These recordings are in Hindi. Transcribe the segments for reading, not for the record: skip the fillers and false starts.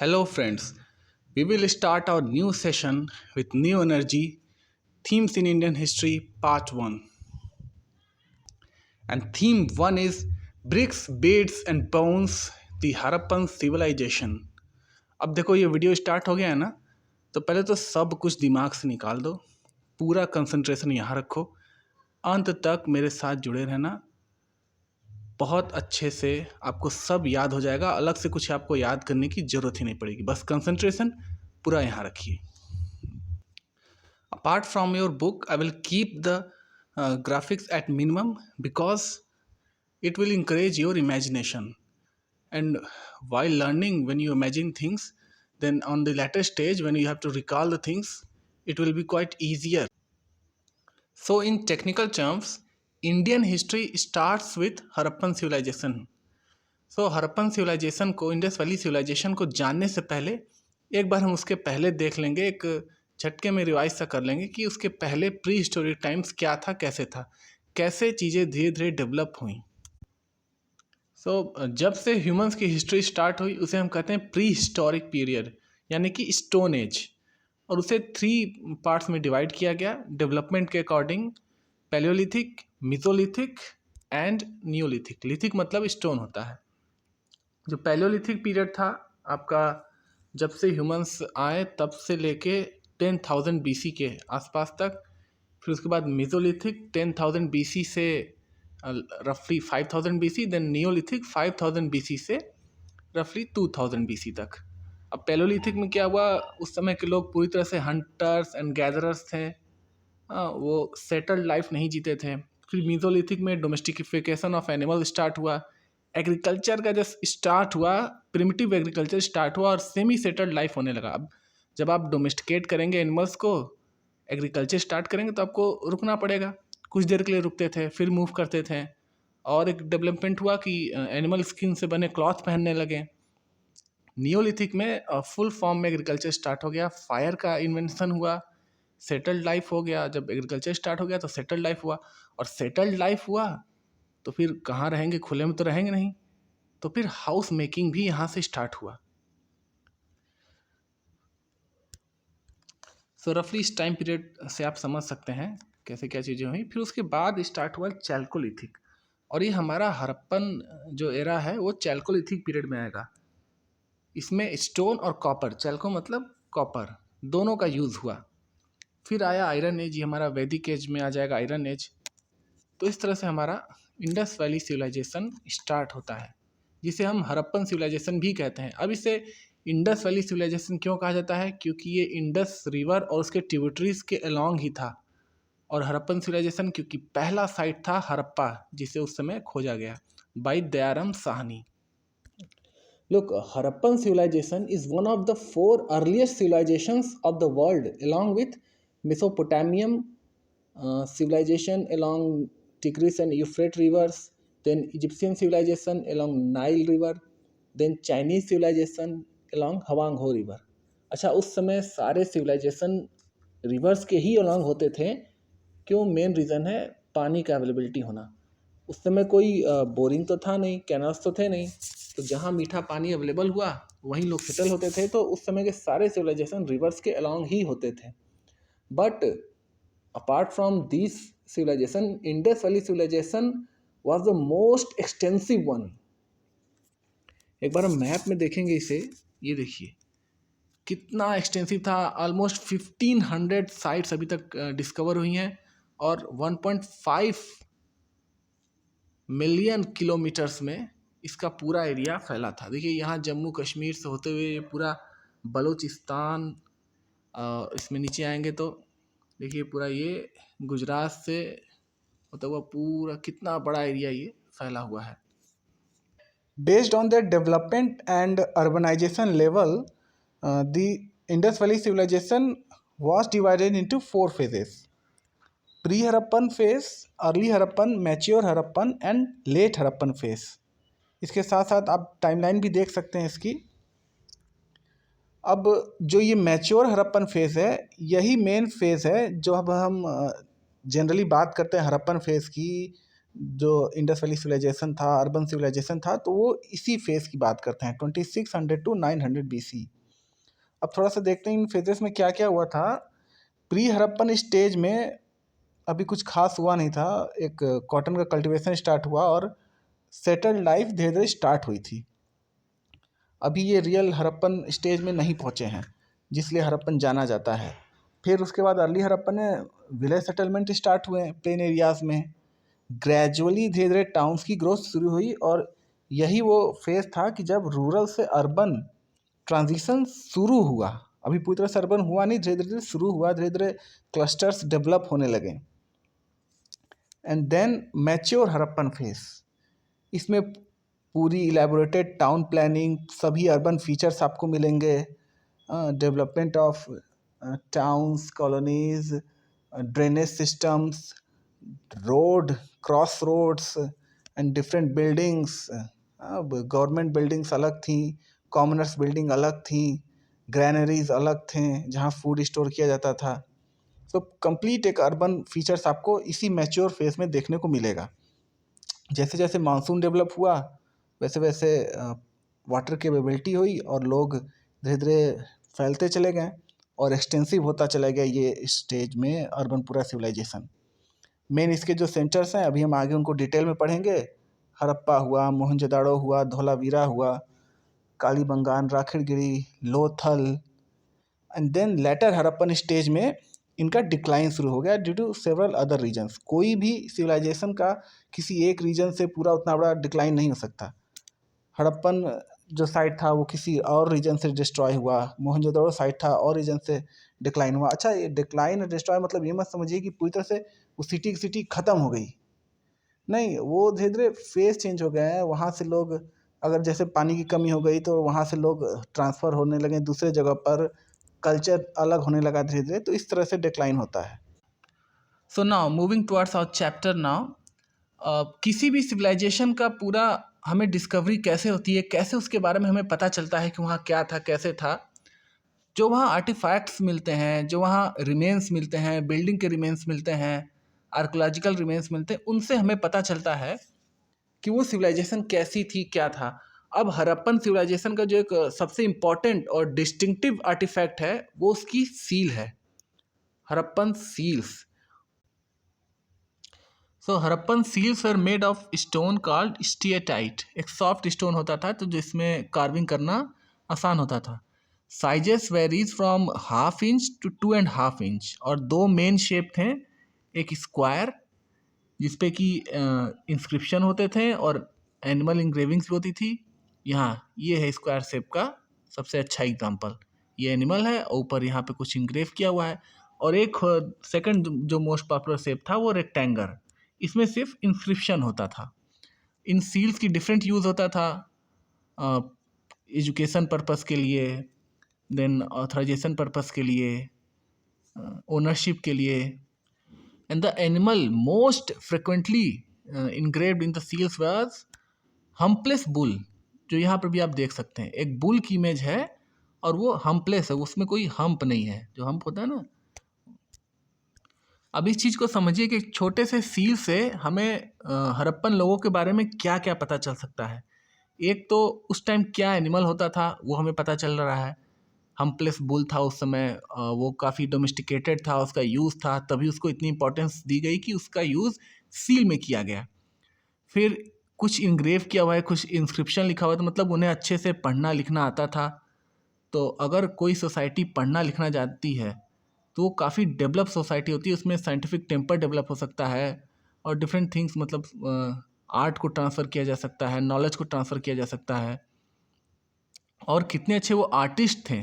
Hello, friends. We will start our new session with new energy, themes in Indian history, part 1. And theme 1 is Bricks, Beads and Bones, the Harappan Civilization. अब देखो ये वीडियो स्टार्ट हो गया है ना, तो पहले तो सब कुछ दिमाग से निकाल दो, पूरा कंसंट्रेशन यहाँ रखो, अंत तक मेरे साथ जुड़े रहना। बहुत अच्छे से आपको सब याद हो जाएगा, अलग से कुछ आपको याद करने की ज़रूरत ही नहीं पड़ेगी, बस कंसंट्रेशन पूरा यहाँ रखिए। Apart from your book, I will keep the graphics at minimum because it will encourage your imagination. And while learning, when you imagine things, then on the later stage, when you have to recall the things, it will be quite easier. So, in technical terms, Indian history starts with Harappan civilization. So Harappan civilization को, इंडस वैली सिविलाइजेशन को जानने से पहले एक बार हम उसके पहले देख लेंगे, एक झटके में रिवाइज सा कर लेंगे कि उसके पहले प्री हिस्टोरिक टाइम्स क्या था, कैसे चीज़ें धीरे धीरे डेवलप हुई। जब से ह्यूमंस की हिस्ट्री स्टार्ट हुई उसे हम कहते हैं प्री हिस्टोरिक पीरियड, यानी कि स्टोन एज। और उसे 3 पार्ट्स में डिवाइड किया गया डेवलपमेंट के according: Palaeolithic, Mesolithic and Neolithic. Lithic मतलब स्टोन होता है। जो पैलियोलिथिक पीरियड था आपका, जब से ह्यूमंस आए तब से लेके 10,000 BC के आसपास तक। फिर उसके बाद मेसोलिथिक 10,000 BC से रफली 5,000 BC, देन नियोलिथिक 5,000 BC से रफली 2,000 BC तक। अब पैलियोलिथिक में क्या हुआ, उस समय के लोग पूरी तरह से हंटर्स एंड गैदरर्स थे, वो सेटल्ड लाइफ नहीं जीते थे। फिर मेसोलिथिक में डोमेस्टिफिकेशन ऑफ एनिमल स्टार्ट हुआ, एग्रीकल्चर का जब स्टार्ट हुआ, प्रिमिटिव एग्रीकल्चर स्टार्ट हुआ और सेमी सेटल्ड लाइफ होने लगा। अब जब आप डोमेस्टिकेट करेंगे एनिमल्स को, एग्रीकल्चर स्टार्ट करेंगे, तो आपको रुकना पड़ेगा। कुछ देर के लिए रुकते थे, फिर मूव करते थे। और एक डेवलपमेंट हुआ कि एनिमल स्किन से बने क्लॉथ पहनने लगे। नियोलिथिक में फुल फॉर्म में एग्रीकल्चर स्टार्ट हो गया, फायर का इन्वेंशन हुआ, सेटल्ड लाइफ हो गया। जब एग्रीकल्चर स्टार्ट हो गया तो सेटल्ड लाइफ हुआ, और सेटल्ड लाइफ हुआ तो फिर कहाँ रहेंगे, खुले में तो रहेंगे नहीं, तो फिर हाउस मेकिंग भी यहाँ से स्टार्ट हुआ। सो रफली इस टाइम पीरियड से आप समझ सकते हैं कैसे क्या चीज़ें हुई। फिर उसके बाद स्टार्ट हुआ चैल्कोलिथिक, और ये हमारा हड़प्पन जो एरा है वो चैल्कोलिथिक पीरियड में आएगा। इसमें स्टोन और कॉपर, चैल्को मतलब कॉपर, दोनों का यूज़ हुआ। फिर आया आयरन एज, ये हमारा वैदिक एज में आ जाएगा आयरन एज। तो इस तरह से हमारा इंडस वैली सिविलाइजेशन स्टार्ट होता है, जिसे हम हड़प्पन सिविलाइजेशन भी कहते हैं। अब इसे इंडस वैली सिविलाइजेशन क्यों कहा जाता है, क्योंकि ये इंडस रिवर और उसके ट्रिब्यूटरीज के अलोंग ही था। और हड़प्पन सिविलाइजेशन क्योंकि पहला साइट था हड़प्पा, जिसे उस समय खोजा गया by Dayaram Sahni. Look, Harappan civilization is one of the 4 earliest civilizations of the world, along with Mesopotamian civilization along Tigris and Euphrates rivers, then Egyptian civilization along Nile river, then Chinese civilization along Hwangho river. अच्छा, उस समय सारे civilization rivers के ही along होते थे। क्यों? मेन रीज़न है पानी का अवेलेबिलिटी होना। उस समय कोई बोरिंग तो था नहीं, कैनल्स तो थे नहीं, तो जहाँ मीठा पानी अवेलेबल हुआ वहीं लोग सेटल होते थे। तो उस समय के सारे सिविलाइजेशन रिवर्स के अलोंग ही होते थे। But apart from this civilization, Indus Valley civilization was the most extensive one. एक बार हम मैप में देखेंगे इसे, ये देखिए कितना एक्सटेंसिव था। ऑलमोस्ट 1500 साइट्स अभी तक डिस्कवर हुई हैं, और 1.5 मिलियन किलोमीटर्स में इसका पूरा एरिया फैला था। देखिए यहाँ जम्मू कश्मीर से होते हुए पूरा बलूचिस्तान, इसमें नीचे आएंगे तो देखिए पूरा ये गुजरात से होता हुआ पूरा कितना बड़ा एरिया ये फैला हुआ है। Based on the development and urbanization level, the Indus valley civilization was divided into 4 phases: pre Harappan phase, early Harappan, mature Harappan and late Harappan phase. इसके साथ साथ आप टाइमलाइन भी देख सकते हैं इसकी। अब जो ये मैच्योर हड़प्पन फेज़ है, यही मेन फेज़ है जो अब हम जनरली बात करते हैं हड़प्पन फेज़ की, जो इंडस वैली सिविलाइजेशन था, अर्बन सिविलाइजेशन था, तो वो इसी फेज़ की बात करते हैं 2600 टू 900 BC। अब थोड़ा सा देखते हैं इन फेजेस में क्या क्या हुआ था। प्री हड़प्पन स्टेज में अभी कुछ खास हुआ नहीं था। एक कॉटन का कल्टीवेशन स्टार्ट हुआ और सेटल्ड लाइफ धीरे धीरे स्टार्ट हुई थी। अभी ये रियल हड़प्पन स्टेज में नहीं पहुँचे हैं, जिसलिए हड़प्पन जाना जाता है। फिर उसके बाद अर्ली हड़प्पन में विलेज सेटलमेंट स्टार्ट हुए प्लेन एरियाज़ में। ग्रेजुअली धीरे धीरे टाउन्स की ग्रोथ शुरू हुई और यही वो फेज़ था कि जब रूरल से अर्बन ट्रांजिशन शुरू हुआ। अभी पूरी तरह से अर्बन हुआ नहीं, धीरे धीरे शुरू हुआ, धीरे धीरे क्लस्टर्स डेवलप होने लगे। And then mature Harappan phase, इसमें पूरी इलेबोरेटेड टाउन प्लानिंग, सभी अर्बन फीचर्स आपको मिलेंगे, development of towns, colonies, drainage systems, road, cross roads and different buildings. अब गवर्नमेंट बिल्डिंग्स अलग थी, कॉमनर्स बिल्डिंग अलग थी, ग्रैनरीज अलग थे जहाँ फूड स्टोर किया जाता था। तो कंप्लीट एक अर्बन फीचर्स आपको इसी मैच्योर फेज में देखने को मिलेगा। जैसे जैसे मानसून डेवलप हुआ वैसे वैसे वाटर कैपेबिलिटी हुई और लोग धीरे धीरे फैलते चले गए और एक्सटेंसिव होता चला गया ये स्टेज में अर्बन पूरा सिविलाइजेशन। मेन इसके जो सेंटर्स हैं अभी हम आगे उनको डिटेल में पढ़ेंगे। हड़प्पा हुआ, मोहनजोदाड़ो हुआ, धोलावीरा हुआ, Kalibangan, Rakhigarhi, Lothal. And then later Harappan stage में इनका डिक्लाइन शुरू हो गया due to several other reasons. कोई भी सिविलाइजेशन का किसी एक रीजन से पूरा उतना बड़ा डिक्लाइन नहीं हो सकता। हड़प्पन जो साइट था वो किसी और रीजन से डिस्ट्रॉय हुआ, मोहनजोदड़ो साइट था और रीजन से डिक्लाइन हुआ। अच्छा, ये डिक्लाइन और डिस्ट्रॉय मतलब ये मत समझिए कि पूरी तरह से वो सिटी की सिटी खत्म हो गई, नहीं, वो धीरे धीरे फेस चेंज हो गए हैं। वहाँ से लोग, अगर जैसे पानी की कमी हो गई तो वहाँ से लोग ट्रांसफ़र होने लगे दूसरे जगह पर, कल्चर अलग होने लगा धीरे धीरे, तो इस तरह से डिक्लाइन होता है। So now moving towards our chapter now, किसी भी सिविलाइजेशन का पूरा हमें डिस्कवरी कैसे होती है, कैसे उसके बारे में हमें पता चलता है कि वहाँ क्या था, कैसे था। जो वहाँ आर्टिफैक्ट्स मिलते हैं, जो वहाँ रिमेन्स मिलते हैं, बिल्डिंग के रिमेन्स मिलते हैं, आर्कोलॉजिकल रिमेन्स मिलते हैं, उनसे हमें पता चलता है कि वो सिविलाइजेशन कैसी थी, क्या था। अब हड़प्पन सिविलाइजेशन का जो एक सबसे इम्पॉर्टेंट और डिस्टिंक्टिव आर्टिफैक्ट है वो उसकी सील है, Harappan seals. So Harappan seals are made of stone called steatite. एक सॉफ्ट स्टोन होता था तो जिसमें कार्विंग करना आसान होता था। Sizes varies from half inch to 2.5 inch, और दो मेन शेप थे, एक स्क्वायर जिसपे कि इंस्क्रिप्शन होते थे और एनिमल इंग्रेविंग्स भी होती थी। यहाँ ये है स्क्वायर शेप का सबसे अच्छा एग्जांपल, ये एनिमल है और ऊपर यहाँ पे कुछ इंग्रेव किया हुआ है। और एक सेकंड जो मोस्ट पॉपुलर शेप था वो रेक्टेंगल, इसमें सिर्फ इंस्क्रिप्शन होता था। इन सील्स की डिफरेंट यूज़ होता था, एजुकेशन पर्पस के लिए, देन ऑथराइजेशन पर्पस के लिए, ओनरशिप के लिए। And the animal most frequently engraved in the seals was humpless bull, जो यहाँ पर भी आप देख सकते हैं। एक बुल की इमेज है और वो हम्पलेस है, उसमें कोई हम्प नहीं है, जो हम्प होता है ना। अब इस चीज़ को समझिए कि एक छोटे से सील से हमें हड़प्पन लोगों के बारे में क्या क्या पता चल सकता है। एक तो उस टाइम क्या एनिमल होता था वो हमें पता चल रहा है। हम्पलेस बुल था उस समय, वो काफ़ी डोमेस्टिकेटेड था, उसका यूज़ था, तभी उसको इतनी इंपॉर्टेंस दी गई कि उसका यूज़ सील में किया गया। फिर कुछ इंग्रेव किया हुआ है, कुछ इंस्क्रिप्शन लिखा हुआ है, तो मतलब उन्हें अच्छे से पढ़ना लिखना आता था। तो अगर कोई सोसाइटी पढ़ना लिखना जानती है तो वो काफ़ी डेवलप सोसाइटी होती है, उसमें साइंटिफिक टेम्पर डेवलप हो सकता है और डिफरेंट थिंग्स, मतलब आर्ट को ट्रांसफ़र किया जा सकता है, नॉलेज को ट्रांसफ़र किया जा सकता है। और कितने अच्छे वो आर्टिस्ट थे,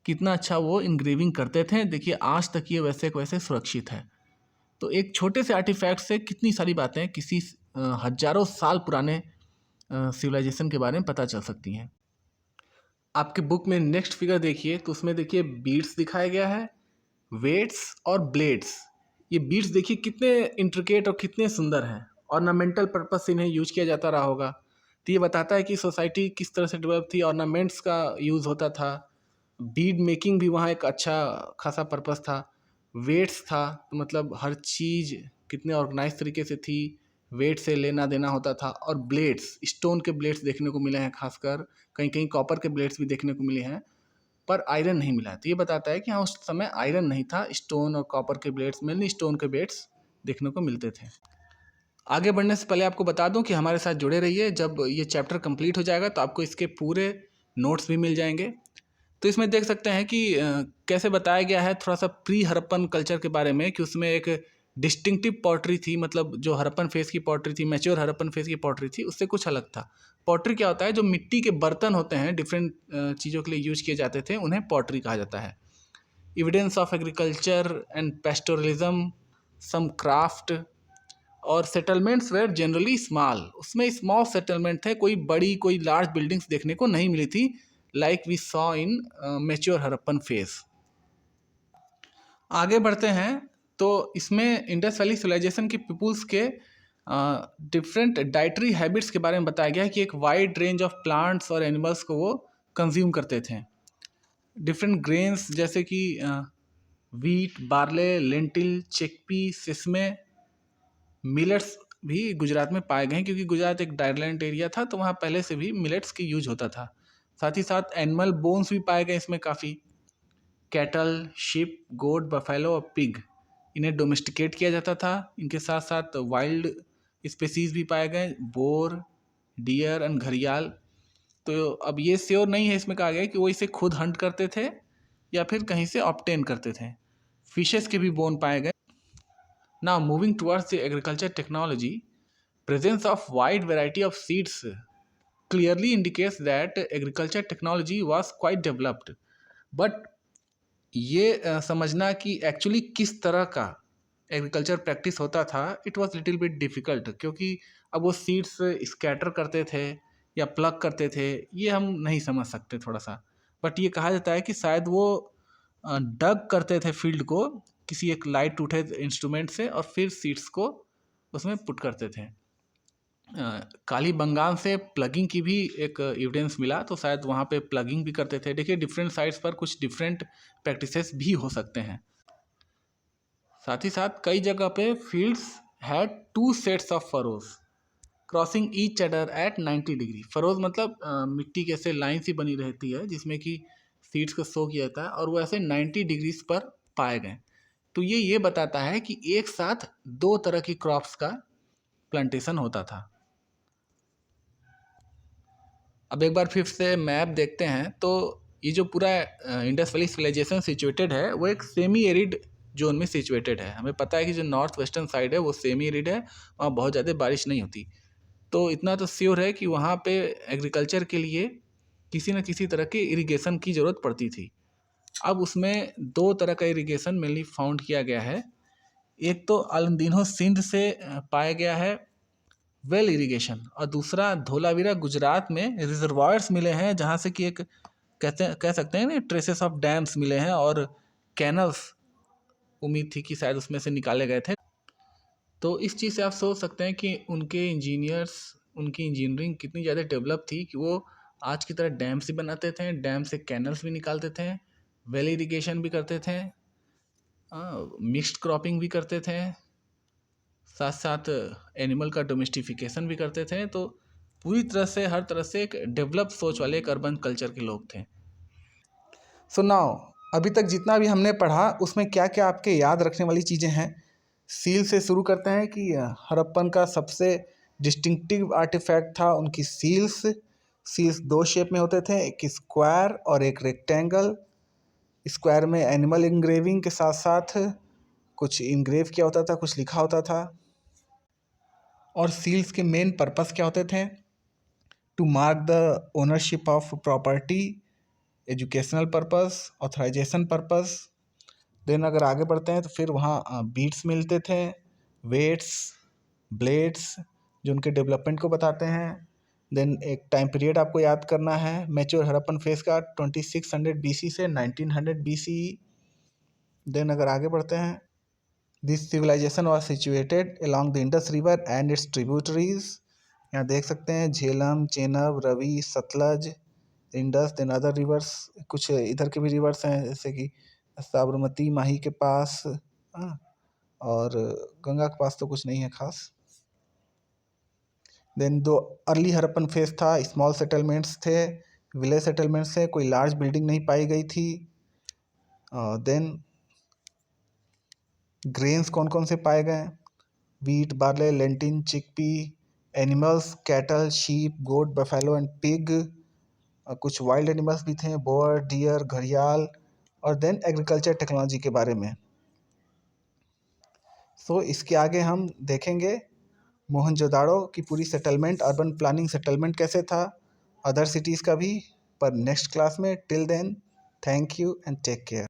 कितना अच्छा वो इंग्रेविंग करते थे, देखिए आज तक ये वैसे के वैसे सुरक्षित है। तो एक छोटे से आर्टिफैक्ट से कितनी सारी बातें किसी हजारों साल पुराने सिविलाइजेशन के बारे में पता चल सकती हैं। आपके बुक में नेक्स्ट फिगर देखिए तो उसमें देखिए बीड्स दिखाया गया है, वेट्स और ब्लेड्स। ये बीड्स देखिए कितने इंट्रिकेट और कितने सुंदर हैं, ऑर्नामेंटल पर्पज से इन्हें यूज किया जाता रहा होगा। तो ये बताता है कि सोसाइटी किस तरह से डेवलप थी, ऑर्नामेंट्स का यूज़ होता था, बीड मेकिंग भी वहाँ एक अच्छा खासा पर्पस था। वेट्स था तो मतलब हर चीज़ कितने ऑर्गेनाइज तरीके से थी, वेट से लेना देना होता था, और ब्लेड्स, स्टोन के ब्लेड्स देखने को मिले हैं, खासकर कहीं कहीं कॉपर के ब्लेड्स भी देखने को मिले हैं, पर आयरन नहीं मिला है। तो ये बताता है कि हाँ, उस समय आयरन नहीं था, स्टोन और कॉपर के ब्लेड्स, मेनली स्टोन के ब्लेड्स देखने को मिलते थे। आगे बढ़ने से पहले आपको बता दूं कि हमारे साथ जुड़े रहिए। जब ये चैप्टर कंप्लीट हो जाएगा तो आपको इसके पूरे नोट्स भी मिल जाएंगे। तो इसमें देख सकते हैं कि कैसे बताया गया है थोड़ा सा प्री हड़प्पन कल्चर के बारे में, कि उसमें एक डिस्टिंक्टिव पॉटरी थी, मतलब जो हड़प्पन फेज की पॉटरी थी, मैच्योर हड़प्पन फेज की पॉटरी थी, उससे कुछ अलग था। पॉटरी क्या होता है? जो मिट्टी के बर्तन होते हैं, डिफरेंट चीज़ों के लिए यूज किए जाते थे, उन्हें पॉटरी कहा जाता है। Evidence of agriculture and pastoralism, some craft, और सेटलमेंट्स वेर जनरली स्मॉल। उसमें स्मॉल सेटलमेंट थे, कोई बड़ी, कोई लार्ज बिल्डिंग्स देखने को नहीं मिली थी, like we saw in mature Harappan phase. आगे बढ़ते हैं तो इसमें इंडस वैली सिविलाइजेशन के पीपुल्स के डिफरेंट डाइटरी हैबिट्स के बारे में बताया गया है कि एक वाइड रेंज ऑफ प्लांट्स और एनिमल्स को वो कंज्यूम करते थे। डिफरेंट ग्रेन्स जैसे कि wheat, barley, lentil, chickpea, sesame, millets भी गुजरात में पाए गए हैं, क्योंकि गुजरात एक ड्राईलैंड एरिया था, तो वहाँ पहले से भी मिलेट्स की यूज होता था। साथ ही साथ एनिमल बोन्स भी पाए गए इसमें काफ़ी। कैटल, शिप, गोट, बफेलो और पिग, इन्हें डोमेस्टिकेट किया जाता था। इनके साथ साथ वाइल्ड स्पेसीज भी पाए गए, बोर, डियर एंड घड़ियाल। तो अब ये श्योर नहीं है इसमें कहा गया है कि वो इसे खुद हंट करते थे या फिर कहीं से ऑब्टेन करते थे। फिशेस के भी बोन पाए गए। Now moving towards the agriculture technology, presence of wide variety of seeds clearly indicates that agriculture technology was quite developed. But ये समझना कि एक्चुअली किस तरह का एग्रीकल्चर प्रैक्टिस होता था, it was little bit difficult, क्योंकि अब वो सीड्स स्कैटर करते थे या प्लग करते थे, ये हम नहीं समझ सकते थोड़ा सा। बट ये कहा जाता है कि शायद वो डग करते थे फील्ड को किसी एक लाइट वेटेड इंस्ट्रूमेंट से, और फिर सीड्स को उसमें पुट करते थे। कालीबंगान से प्लगिंग की भी एक एविडेंस मिला, तो शायद वहाँ पे प्लगिंग भी करते थे। देखिए, डिफरेंट साइट्स पर कुछ डिफरेंट प्रैक्टिसेस भी हो सकते हैं। साथ ही साथ कई जगह पे fields had 2 sets of furrows crossing each other at 90 degree. Furrows मतलब मिट्टी के ऐसे लाइन सी बनी रहती है जिसमें कि सीड्स को सो किया जाता है, और वो ऐसे 90 डिग्रीज पर पाए गए। तो ये बताता है कि एक साथ 2 तरह की क्रॉप्स का प्लांटेशन होता था। अब एक बार फिर से मैप देखते हैं तो ये जो पूरा इंडस वैली सिविलाइजेशन सिचुएटेड है, वो एक सेमी एरिड जोन में सिचुएटेड है। हमें पता है कि जो नॉर्थ वेस्टर्न साइड है वो सेमी एरिड है, वहाँ बहुत ज़्यादा बारिश नहीं होती। तो इतना तो श्योर है कि वहाँ पे एग्रीकल्चर के लिए किसी न किसी तरह की इरिगेशन की ज़रूरत पड़ती थी। अब उसमें 2 तरह का इरिगेशन मेनली फाउंड किया गया है। एक तो अल्मदीनो सिंध से पाया गया है वेल इरिगेशन, और दूसरा धोलावीरा गुजरात में रिजर्वायर्स मिले हैं, जहाँ से कि एक कह सकते हैं ना, ट्रेसेस ऑफ डैम्स मिले हैं और कैनल्स, उम्मीद थी कि शायद उसमें से निकाले गए थे। तो इस चीज़ से आप सोच सकते हैं कि उनके इंजीनियर्स, उनकी इंजीनियरिंग कितनी ज़्यादा डेवलप थी कि वो आज की तरह डैम्स भी बनाते थे, डैम से कैनल्स भी निकालते थे, वेल इरिगेशन भी करते थे, मिक्स्ड क्रॉपिंग भी करते थे, साथ साथ एनिमल का डोमेस्टिफिकेशन भी करते थे। तो पूरी तरह से, हर तरह से एक डेवलप सोच वाले एक अर्बन कल्चर के लोग थे। सो नाउ, अभी तक जितना भी हमने पढ़ा उसमें क्या क्या आपके याद रखने वाली चीज़ें हैं? सील से शुरू करते हैं कि हड़प्पन का सबसे डिस्टिंक्टिव आर्टिफैक्ट था उनकी सील्स। सील्स 2 शेप में होते थे, एक स्क्वायर और एक रेक्टेंगल। स्क्वायर में एनिमल इंग्रेविंग के साथ साथ कुछ इंग्रेव किया होता था, कुछ लिखा होता था। और सील्स के मेन पर्पस क्या होते थे? To mark the ownership of property, educational purpose, authorization purpose. Then अगर आगे बढ़ते हैं तो फिर वहाँ बीट्स मिलते थे, वेट्स, ब्लेड्स, जो उनके डेवलपमेंट को बताते हैं। देन एक टाइम पीरियड आपको याद करना है मैच्योर हड़प्पन फेज का, 2600 BC से 1900 BCE। देन अगर आगे बढ़ते हैं, this civilization was situated along the Indus river and its tributaries. यहाँ देख सकते हैं Jhelum, Chenab, Ravi, Sutlej, Indus, then other rivers. कुछ इधर के भी रिवर्स हैं जैसे कि साबरमती माही के पास, हाँ, और गंगा के पास तो कुछ नहीं है खास। देन दो अर्ली हड़प्पन फेज था, स्मॉल सेटलमेंट्स थे, विलेज सेटलमेंट्स थे, कोई लार्ज बिल्डिंग नहीं पाई गई थी। देन ग्रेन्स कौन कौन से पाए गए? Wheat, barley, lentil, chickpea. Animals, cattle, sheep, goat, buffalo and pig. कुछ वाइल्ड एनिमल्स भी थे, बोअर, डियर, घड़ियाल। और देन एग्रीकल्चर टेक्नोलॉजी के बारे में। सो इसके आगे हम देखेंगे मोहनजोदाड़ो की पूरी सेटलमेंट, अर्बन प्लानिंग सेटलमेंट कैसे था, अदर सिटीज़ का भी, पर नेक्स्ट क्लास में। Till then, thank you and take care.